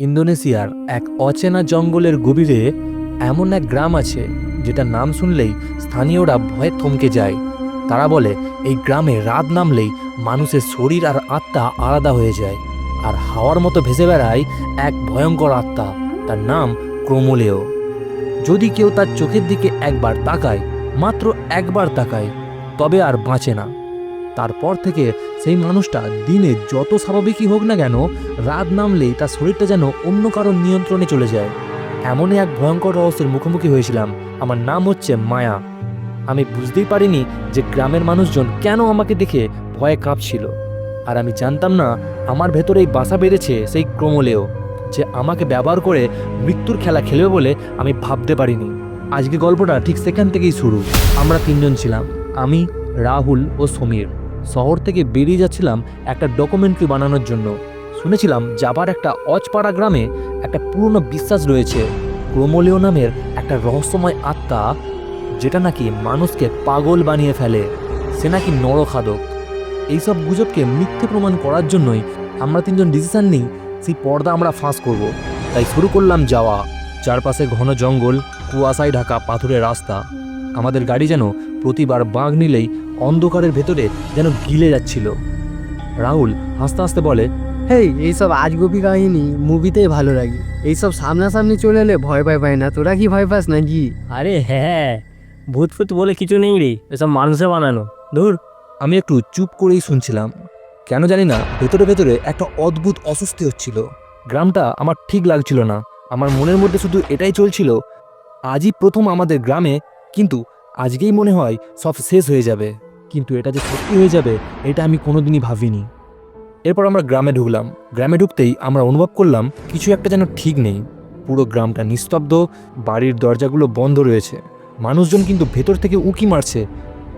ইন্দোনেশিয়ার এক অচেনা জঙ্গলের গভীরে এমন এক গ্রাম আছে যেটার নাম শুনলেই স্থানীয়রা ভয়ে থমকে যায়। তারা বলে এই গ্রামে রাত নামলেই মানুষের শরীর আর আত্মা আলাদা হয়ে যায়, আর হাওয়ার মতো ভেসে বেড়ায় এক ভয়ঙ্কর আত্মা। তার নাম ক্রোমোলেও। যদি কেউ তার চোখের দিকে একবার তাকায়, মাত্র একবার তাকায়, তবে আর বাঁচে না। তারপর থেকে সেই মানুষটা দিনে যত স্বাভাবিকই হোক না কেন, রাত নামলেই তার শরীরটা যেন অন্য কারোর নিয়ন্ত্রণে চলে যায়। এমনই এক ভয়ঙ্কর রহস্যের মুখোমুখি হয়েছিলাম। আমার নাম হচ্ছে মায়া। আমি বুঝতেই পারিনি যে গ্রামের মানুষজন কেন আমাকে দেখে ভয়ে কাঁপছিল। আর আমি জানতাম না আমার ভেতরেই বাসা বেঁধেছে সেই ক্রোমোলেও, যে আমাকে ব্যবহার করে মৃত্যুর খেলা খেলবে বলে আমি ভাবতে পারিনি। আজকে গল্পটা ঠিক সেখান থেকেই শুরু। আমরা তিনজন ছিলাম, আমি, রাহুল ও সমীর। শহর থেকে বেরিয়ে যাচ্ছিলাম একটা ডকুমেন্টারি বানানোর জন্য। শুনেছিলাম জাভার একটা অজপাড়া গ্রামে একটা পুরনো বিশ্বাস রয়েছে, ক্রোমোলেও নামের একটা রহস্যময় আত্মা, যেটা নাকি মানুষকে পাগল বানিয়ে ফেলে। সে নাকি নরখাদক। এইসব গুজবকে মিথ্যে প্রমাণ করার জন্যই আমরা তিনজন ডিসিশন নিই সেই পর্দা আমরা ফাঁস করব। তাই শুরু করলাম যাওয়া। চারপাশে ঘন জঙ্গল, কুয়াশায় ঢাকা পাথুরে রাস্তা। আমাদের গাড়ি যেন প্রতিবার বাঁক নিলেই অন্ধকারের ভেতরে যেন গিলে যাচ্ছিল। রাহুল হাসতে হাসতে বলে, হেই, এইসব আজগুবি কাহিনী মুভিতেই ভালো লাগে। এইসব সামনাসামনি চলে এলে ভয় পায় না। তোরা কি ভয় পাস নাকি? আরে হ্যাঁ, ভূত ফুত বলে কিছু নেই রে, এসব মানুষে বানানো। ধুর। আমি একটু চুপ করেই শুনছিলাম। কেন জানি না ভেতরে ভেতরে একটা অদ্ভুত অস্বস্তি হচ্ছিল। গ্রামটা আমার ঠিক লাগছিল না। আমার মনের মধ্যে শুধু এটাই চলছিল, আজই প্রথম আমাদের গ্রামে, কিন্তু আজকেই মনে হয় সব শেষ হয়ে যাবে। কিন্তু এটা যে সত্যি হয়ে যাবে এটা আমি কোনোদিনই ভাবিনি। এরপর আমরা গ্রামে ঢুকলাম। গ্রামে ঢুকতেই আমরা অনুভব করলাম কিছু একটা যেন ঠিক নেই। পুরো গ্রামটা নিস্তব্ধ, বাড়ির দরজাগুলো বন্ধ রয়েছে। মানুষজন কিন্তু ভেতর থেকে উঁকি মারছে,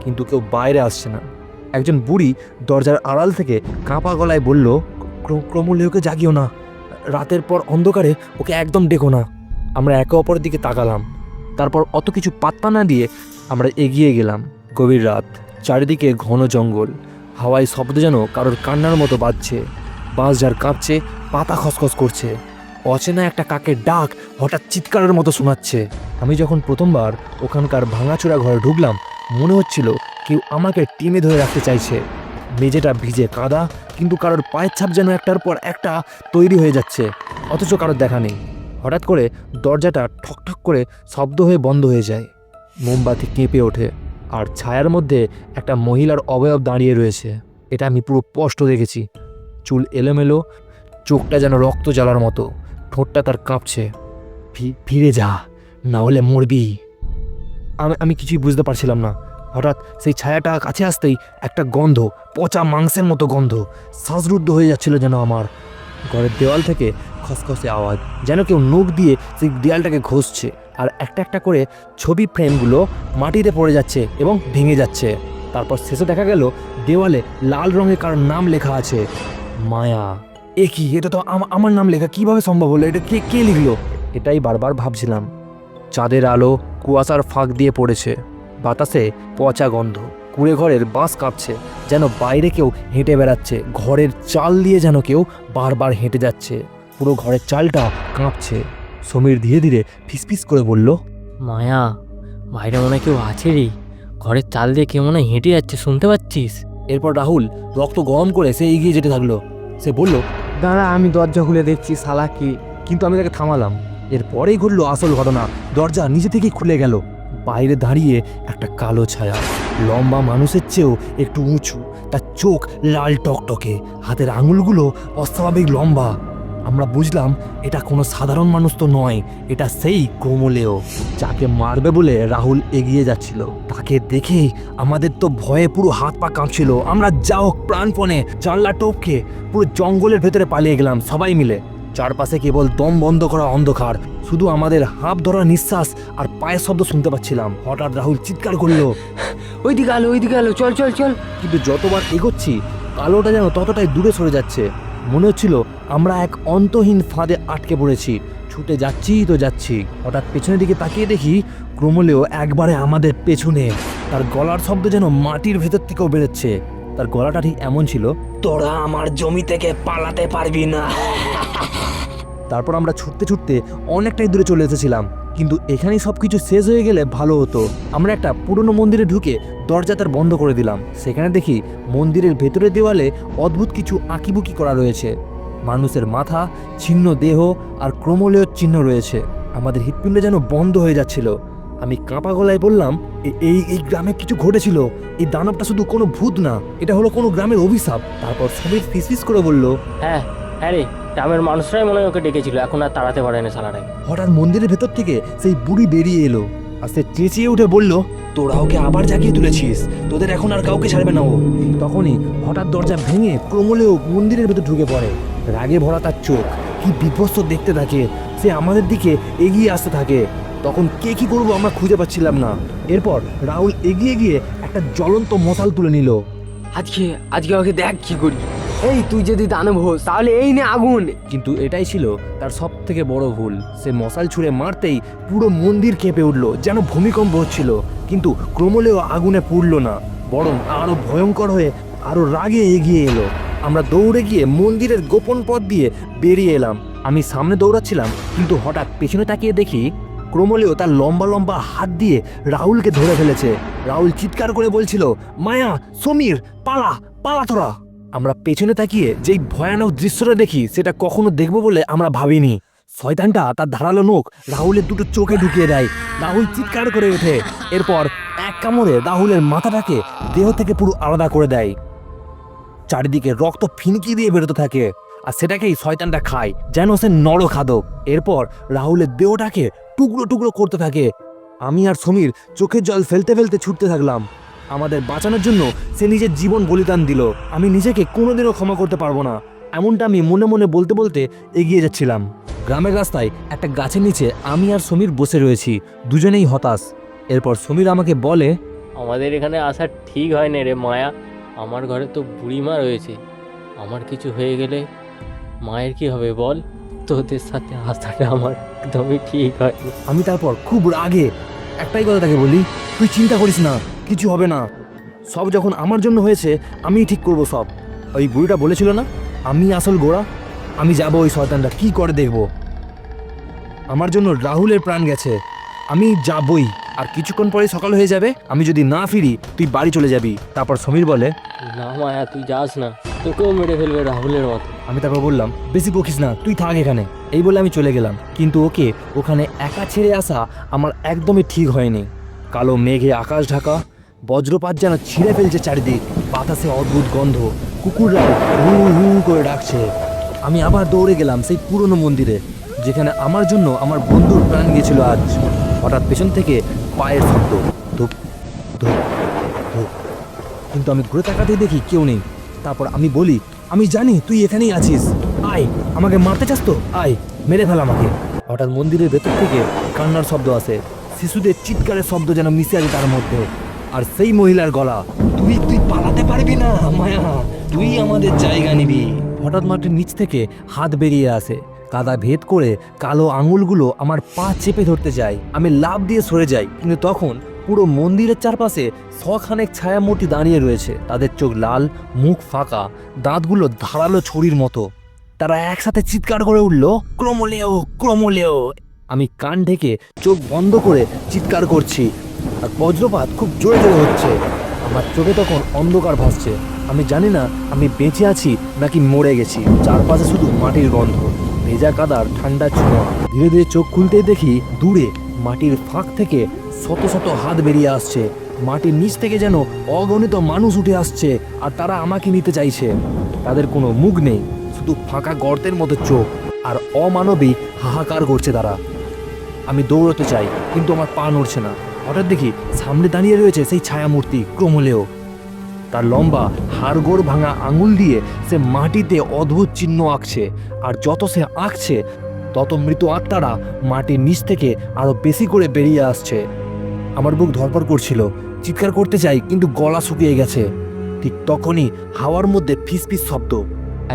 কিন্তু কেউ বাইরে আসছে না। একজন বুড়ি দরজার আড়াল থেকে কাঁপা গলায় বলল, ক্রোমোলেওকে জাগিও না, রাতের পর অন্ধকারে ওকে একদম ডেকো না। আমরা একে অপরের দিকে তাকালাম। তারপর অত কিছু পাত্তা না দিয়ে আমরা এগিয়ে গেলাম। গভীর রাত, চারিদিকে ঘন জঙ্গল, হাওয়ায় শব্দ যেন কারোর কান্নার মতো বাজছে। বাঁশ ঝাড় কাঁপছে, পাতা খসখস করছে। অচেনা একটা কাকের ডাক হঠাৎ চিৎকারের মতো শোনাচ্ছে। আমি যখন প্রথমবার ওখানকার ভাঙাচোরা ঘরে ঢুকলাম, মনে হচ্ছিল কেউ আমাকে টিমে ধরে রাখতে চাইছে। মেঝেটা ভিজে কাদা, কিন্তু কারোর পায়ের ছাপ যেন একটার পর একটা তৈরি হয়ে যাচ্ছে, অথচ কারোর দেখা নেই। হঠাৎ করে দরজাটা ঠকঠক করে শব্দ হয়ে বন্ধ হয়ে যায়। মোমবাতি কেঁপে ওঠে, আর ছায়ার মধ্যে একটা মহিলার অবয়ব দাঁড়িয়ে রয়েছে। এটা আমি পুরো স্পষ্ট দেখেছি। চুল এলোমেলো, চোখটা যেন রক্ত জ্বালার মতো, ঠোঁটটা তার কাঁপছে। ফিরে যা, না হলে মরবি। আমি কিছুই বুঝতে পারছিলাম না। হঠাৎ সেই ছায়াটা কাছে আসতেই একটা গন্ধ, পচা মাংসের মতো গন্ধ, শ্বাসরুদ্ধ হয়ে যাচ্ছিল যেন আমার। ঘরের দেওয়াল থেকে খসখসে আওয়াজ, যেন কেউ নখ দিয়ে সেই দেয়ালটাকে ঘষছে। আর একটা একটা করে ছবি ফ্রেমগুলো মাটিতে পড়ে যাচ্ছে এবং ভেঙে যাচ্ছে। তারপর শেষে দেখা গেল দেওয়ালে লাল রঙে কারোর নাম লেখা আছে, মায়া। এ কি, এটা তো আমার নাম লেখা, কিভাবে সম্ভব হলো? এটা কে কে লিখলো? এটাই বারবার ভাবছিলাম। চাঁদের আলো কুয়াশার ফাঁক দিয়ে পড়েছে। বাতাসে পচা গন্ধ, কুঁড়ে ঘরের বাঁশ কাঁপছে, যেন বাইরে কেউ হেঁটে বেড়াচ্ছে। ঘরের চাল দিয়ে যেন কেউ বারবার হেঁটে যাচ্ছে। পুরো ঘরের চালটা কাঁপছে। সমীর ধীরে ধীরে ফিসফিস করে বলল, মায়া, বাইরে মনে হয় কেউ আছে রে। ঘরের চাল দিয়ে কেউ মনে হয় হেঁটে যাচ্ছে, শুনতে পাচ্ছিস? এরপর রাহুল রক্ত গরম করে সে এগিয়ে যেতে থাকলো। সে বলল, দাঁড়া, আমি দরজা খুলে দেখছি শালা কি। কিন্তু আমি তাকে থামালাম। এরপরেই ঘটল আসল ঘটনা। দরজা নিজে থেকেই খুলে গেল। বাইরে দাঁড়িয়ে একটা কালো ছায়া, লম্বা মানুষের চেয়েও একটু উঁচু। তার চোখ লাল টকটকে, হাতের আঙুলগুলো অস্বাভাবিক লম্বা। আমরা বুঝলাম এটা কোনো সাধারণ মানুষ তো নয়, এটা সেই ক্রোমোলেও, যাকে মারবে বলে রাহুল এগিয়ে যাচ্ছিল। তাকে দেখেই আমাদের তো ভয়ে পুরো হাত পা কাঁপছিল। আমরা যা হোক প্রাণপণে জানলা টপকে পুরো জঙ্গলের ভেতরে পালিয়ে গেলাম সবাই মিলে। চারপাশে কেবল দম বন্ধ করা অন্ধকার, শুধু আমাদের হাঁপ ধরা নিঃশ্বাস আর পায়ের শব্দ শুনতে পাচ্ছিলাম। হঠাৎ রাহুল চিৎকার করলো, ওইদিকে আলো, চল চল চল। কিন্তু যতবার এগোচ্ছি আলোটা যেন ততটাই দূরে সরে যাচ্ছে। মনে হচ্ছিল আমরা এক অন্তহীন ফাঁদে আটকে পড়েছি। ছুটে যাচ্ছি তো যাচ্ছি, হঠাৎ পেছনের দিকে তাকিয়ে দেখি ক্রোমোলেও একবারে আমাদের পেছনে। তার গলার শব্দ যেন মাটির ভেতর থেকেও বেরোচ্ছে। তার গলাটা ঠিক এমন ছিল, তোরা আমার জমি থেকে পালাতে পারবি না। তারপর আমরা ছুটতে ছুটতে অনেকটাই দূরে চলে এসেছিলাম, কিন্তু এখানেই সব কিছু শেষ হয়ে গেলে ভালো হতো। আমরা একটা পুরনো মন্দিরে ঢুকে দরজা তার বন্ধ করে দিলাম। সেখানে দেখি মন্দিরের ভেতরের দেওয়ালে অদ্ভুত কিছু আঁকিবুকি করা রয়েছে। মানুষের মাথা, ছিন্ন দেহ আর ক্রমলেয় চিহ্ন রয়েছে। আমাদের হৃৎপিণ্ড যেন বন্ধ হয়ে যাচ্ছিল। আমি কাঁপা গলায় বললাম, এই গ্রামে কিছু ঘটেছিল। এই দানবটা শুধু কোনো ভূত না, এটা হলো কোনো গ্রামের অভিশাপ। তারপর সমীর ফিসফিস করে বলল, হ্যাঁ হ্যাঁ রে, গ্রামের মানুষরাই মনে হয় ওকে ডেকেছিল, এখন আর তাড়াতে পারে না শালাটাকে। হঠাৎ মন্দিরের ভেতর থেকে সেই বুড়ি বেরিয়ে এলো আর সে চেঁচিয়ে উঠে বলল, তোরা ওকে আবার জাগিয়ে তুলেছিস, তোদের এখন আর কাউকে ছাড়বে না ও। তখনই হঠাৎ দরজা ভেঙে ক্রমলেও মন্দিরের ভেতর ঢুকে পড়ে। রাগে ভরা তার চোখ, কি বিধ্বস্ত দেখতে থাকে। সে আমাদের দিকে এগিয়ে আসতে থাকে। তখন কে কি করবো আমরা খুঁজে পাচ্ছিলাম না। এরপর রাহুল এগিয়ে গিয়ে একটা জ্বলন্ত মশাল তুলে নিল। আজকে ওকে দেখ কি করি। এই তুই যদি দানব হোস তাহলে এই নে আগুন। কিন্তু এটাই ছিল তার সব থেকে বড় ভুল। সে মশাল ছুঁড়ে মারতেই পুরো মন্দির কেঁপে উঠল, যেন ভূমিকম্প হচ্ছিল। কিন্তু ক্রমলেও আগুনে পুড়ল না, বরং আরো ভয়ঙ্কর হয়ে আরো রাগে এগিয়ে এলো। আমরা দৌড়ে গিয়ে মন্দিরের গোপন পথ দিয়ে বেরিয়ে এলাম। আমি সামনে দৌড়াচ্ছিলাম, কিন্তু হঠাৎ পেছনে তাকিয়ে দেখি ক্রমলেও তার লম্বা লম্বা হাত দিয়ে রাহুলকে ধরে ফেলেছে। রাহুল চিৎকার করে বলছিল, মায়া, সমীর, পালা পালা তোরা। আমরা পেছনে তাকিয়ে যেই ভয়ানক দৃশ্যটা দেখি সেটা কখনো দেখবো বলে আমরা ভাবিনি। শয়তানটা তার ধারালো নখ রাহুলের দুটো চোখে ঢুকিয়ে দেয়। রাহুল চিৎকার করে ওঠে। এরপর এক কামড়ে রাহুলের মাথাটাকে দেহ থেকে পুরো আলাদা করে দেয়। চারিদিকে রক্ত ফিনকি দিয়ে বেরোতে থাকে, আর সেটাকেই শয়তানটা খায় যেন সে নরখাদক। এরপর রাহুলের দেহটাকে টুকরো টুকরো করতে থাকে। আমি আর সমীর চোখের জল ফেলতে ফেলতে ছুটতে থাকলাম। আমাদের বাঁচানোর জন্য সে নিজের জীবন বলিদান দিল। আমি নিজেকে কোনোদিনও ক্ষমা করতে পারবো না, এমনটা আমি মনে মনে বলতে বলতে এগিয়ে যাচ্ছিলাম। গ্রামের রাস্তায় একটা গাছের নিচে আমি আর সমীর বসে রয়েছি, দুজনেই হতাশ। এরপর সমীর আমাকে বলে, আমাদের এখানে আসা ঠিক হয় না রে মায়া। আমার ঘরে তো বুড়িমা রয়েছে, আমার কিছু হয়ে গেলে মায়ের কি হবে বল? তোদের সাথে আসাটা আমার একদমই ঠিক হয়। আমি তারপর খুব রাগে একটাই কথা তাকে বলি, তুই চিন্তা করিস না, কিছু হবে না। সব যখন আমার জন্য হয়েছে আমিই ঠিক করব সব। ওই বুড়িটা বলেছিল না, আমি আসল গোড়া। আমি যাব ওই শয়তানটা কি করে দেখব। আমার জন্য রাহুলের প্রাণ গেছে, আমি যাবই। আর কিছুক্ষণ পরে সকাল হয়ে যাবে, আমি যদি না ফিরি তুই বাড়ি চলে যাবি। তারপর সমীর বলে, না মায়া, তুই যাস না, তোকেও মেরে ফেলবে রাহুলের মতো। আমি তারপর বললাম, বেশি বকিস না, তুই থাক এখানে। এই বলে আমি চলে গেলাম। কিন্তু ওকে ওখানে একা ছেড়ে আসা আমার একদমই ঠিক হয়নি। কালো মেঘে আকাশ ঢাকা, বজ্রপাত যেন ছিঁড়ে ফেলছে চারিদিক, বাতাসে অদ্ভুত গন্ধ, কুকুররা হু হু করে ডাকছে। আমি আবার দৌড়ে গেলাম সেই পুরনো মন্দিরে, যেখানে আমার জন্য আমার বন্ধুর প্রাণ গিয়েছিল আজ। হঠাৎ পেছন থেকে পায়ের শব্দ, ধুপ ধুপ ধুপ। কিন্তু আমি ঘুরে তাকাতেই দেখি কেউ নেই। তারপর আমি বলি, আমি জানি তুই এখানেই আছিস, আয়, আমাকে মারতে চাস তো আয়, মেরে ফেল আমাকে। হঠাৎ মন্দিরের ভেতর থেকে কান্নার শব্দ আসে, শিশুদের চিৎকারের শব্দ যেন মিশে আছে তার মধ্যে। আর সেই মহিলার গলা, তুই তুই পালাতে পারবি না মায়া, তুই আমাদের জায়গা নিবি। হঠাৎ মাটির নিচ থেকে হাত বেরিয়ে আসে, কাদা ভেদ করে কালো আঙুলগুলো আমার পা চেপে ধরতে যায়। আমি লাফ দিয়ে সরে যাই, কিন্তু তখন পুরো মন্দিরের চারপাশে শখানেক ছায়ামূর্তি দাঁড়িয়ে রয়েছে। তাদের চোখ লাল, মুখ ফাঁকা, দাঁতগুলো ধারালো ছুরির মতো। তারা একসাথে চিৎকার করে উঠল, ক্রমলেও ক্রমলেও। আমি কান ঢেকে চোখ বন্ধ করে চিৎকার করছি, আর বজ্রপাত খুব জোরে জোরে হচ্ছে। আমার চোখে তখন অন্ধকার ভাসছে। আমি জানি না আমি বেঁচে আছি নাকি মরে গেছি। চারপাশে শুধু মাটির গন্ধ, ভেজা কাদার ঠান্ডা ছোঁয়া। ধীরে ধীরে চোখ খুলতেই দেখি দূরে মাটির ফাঁক থেকে শত শত হাত বেরিয়ে আসছে। মাটির নিচ থেকে যেন অগণিত মানুষ উঠে আসছে, আর তারা আমাকে নিতে চাইছে। তাদের কোনো মুখ নেই, শুধু ফাঁকা গর্তের মতো চোখ, আর অমানবিক হাহাকার করছে তারা। আমি দৌড়তে চাই, কিন্তু আমার পা নড়ছে না। হঠাৎ দেখি সামনে দাঁড়িয়ে রয়েছে সেই ছায়ামূর্তি ক্রমলেও। তার লম্বা হাড়গোড় ভাঙা আঙুল দিয়ে সে মাটিতে অদ্ভুত চিহ্ন আঁকছে, আর যত সে আঁকছে তত মৃত আত্মারা মাটির নিচ থেকে আরো বেশি করে বেরিয়ে আসছে। আমার বুক ধড়ফড় করছিল, চিৎকার করতে চাই কিন্তু গলা শুকিয়ে গেছে। ঠিক তখনই হাওয়ার মধ্যে ফিসফিস শব্দ।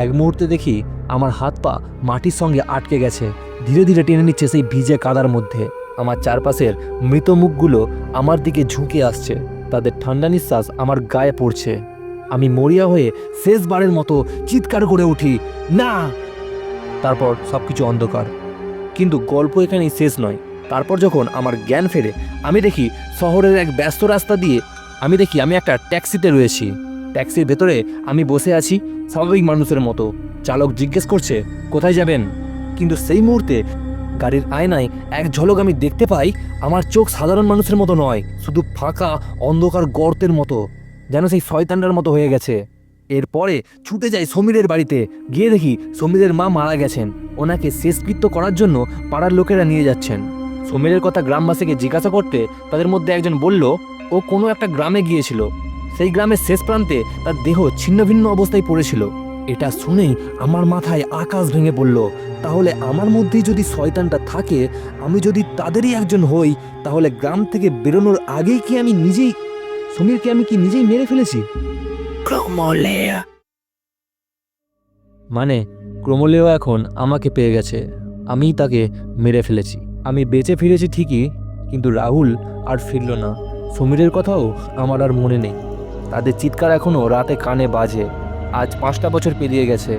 এক মুহূর্তে দেখি আমার হাত পা মাটির সঙ্গে আটকে গেছে, ধীরে ধীরে টেনে নিচ্ছে সেই ভিজে কাদার মধ্যে। আমার চারপাশের মৃত মুখগুলো আমার দিকে ঝুঁকে আসছে, তাদের ঠান্ডা নিঃশ্বাস আমার গায়ে পড়ছে। আমি মরিয়া হয়ে শেষবারের মতো চিৎকার করে উঠি, না। তারপর সব কিছু অন্ধকার। কিন্তু গল্প এখানেই শেষ নয়। তারপর যখন আমার জ্ঞান ফেরে আমি দেখি শহরের এক ব্যস্ত রাস্তা দিয়ে আমি একটা ট্যাক্সিতে রয়েছি। ট্যাক্সির ভেতরে আমি বসে আছি স্বাভাবিক মানুষের মতো। চালক জিজ্ঞেস করছে কোথায় যাবেন, কিন্তু সেই মুহূর্তে গাড়ির আয়নায় এক ঝলক আমি দেখতে পাই আমার চোখ সাধারণ মানুষের মতো নয়, শুধু ফাঁকা অন্ধকার গর্তের মতো, যেন সেই শয়তানটার মতো হয়ে গেছে। এরপরে ছুটে যাই সমীরের বাড়িতে, গিয়ে দেখি সমীরের মা মারা গেছেন। ওনাকে শেষকৃত্য করার জন্য পাড়ার লোকেরা নিয়ে যাচ্ছেন। সমীরের কথা গ্রামবাসীকে জিজ্ঞাসা করতে তাদের মধ্যে একজন বলল ও কোনো একটা গ্রামে গিয়েছিল, সেই গ্রামের শেষ প্রান্তে তার দেহ ছিন্ন ভিন্ন অবস্থায় পড়েছিল। এটা শুনেই আমার মাথায় আকাশ ভেঙে পড়ল। তাহলে আমার মধ্যেই যদি শয়তানটা থাকে, আমি যদি তাদেরই একজন হই, তাহলে গ্রাম থেকে বেরোনোর আগেই কি আমি নিজেই মেরে ফেলেছি? মানে ক্রমলেও এখন আমাকে পেয়ে গেছে, আমিই তাকে মেরে ফেলেছি। আমি বেঁচে ফিরেছি ঠিকই, কিন্তু রাহুল আর ফিরল না। সমীরের কথাও আমার আর মনে নেই। তাদের চিৎকার এখনও রাতে কানে বাজে। আজ 5টা বছর পেরিয়ে গেছে,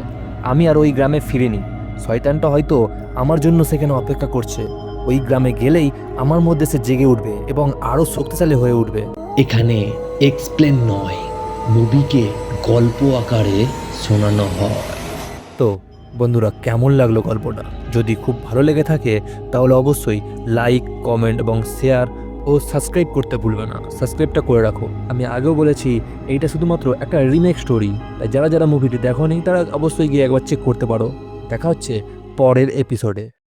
আমি আর ওই গ্রামে ফিরিনি। শয়তানটা হয়তো আমার জন্য সেখানে অপেক্ষা করছে। ওই গ্রামে গেলেই আমার মধ্যে সে জেগে উঠবে এবং আরও শক্তিশালী হয়ে উঠবে। এখানে এক্সপ্লেন নয়, মুভিকে গল্প আকারে শোনানো হয়। তো বন্ধুরা, কেমন লাগলো গল্পটা? যদি খুব ভালো লেগে থাকে তাহলে অবশ্যই লাইক, কমেন্ট এবং শেয়ার ও সাবস্ক্রাইব করতে ভুলবে না। সাবস্ক্রাইবটা করে রাখো। আমি আগেও বলেছি এইটা শুধুমাত্র একটা রিমেক স্টোরি, তাই যারা মুভিটি দেখোনি তারা অবশ্যই গিয়ে একবার চেক করতে পারো। দেখা হচ্ছে পরের এপিসোডে।